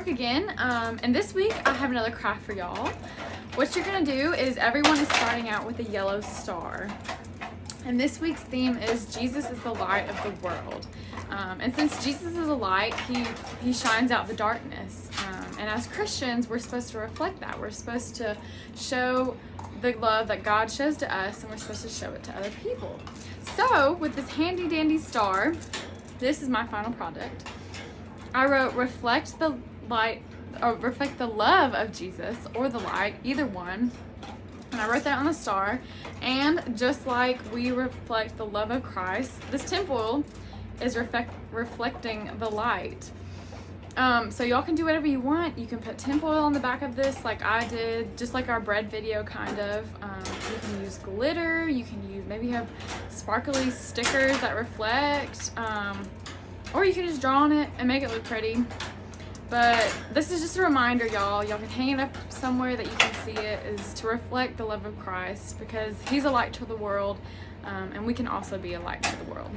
Brooke again, and this week I have another craft for y'all. What you're gonna do is everyone is starting out with a yellow star. And this week's theme is Jesus is the light of the world. And since Jesus is a light, he shines out the darkness. And as Christians, we're supposed to reflect that. We're supposed to show the love that God shows to us, and we're supposed to show it to other people. So with this handy dandy star, this is my final product. I wrote reflect the light, or reflect the love of Jesus, or the light, either one. And I wrote that on the star. And just like we reflect the love of Christ, this tinfoil is reflecting the light. So y'all can do whatever you want. You can put tinfoil on the back of this like I did, just like our bread video kind of. You can use glitter, you can use, maybe have sparkly stickers that reflect, or you can just draw on it and make it look pretty. But this is just a reminder, y'all can hang it up somewhere that you can see it, is to reflect the love of Christ, because he's a light to the world, and we can also be a light to the world.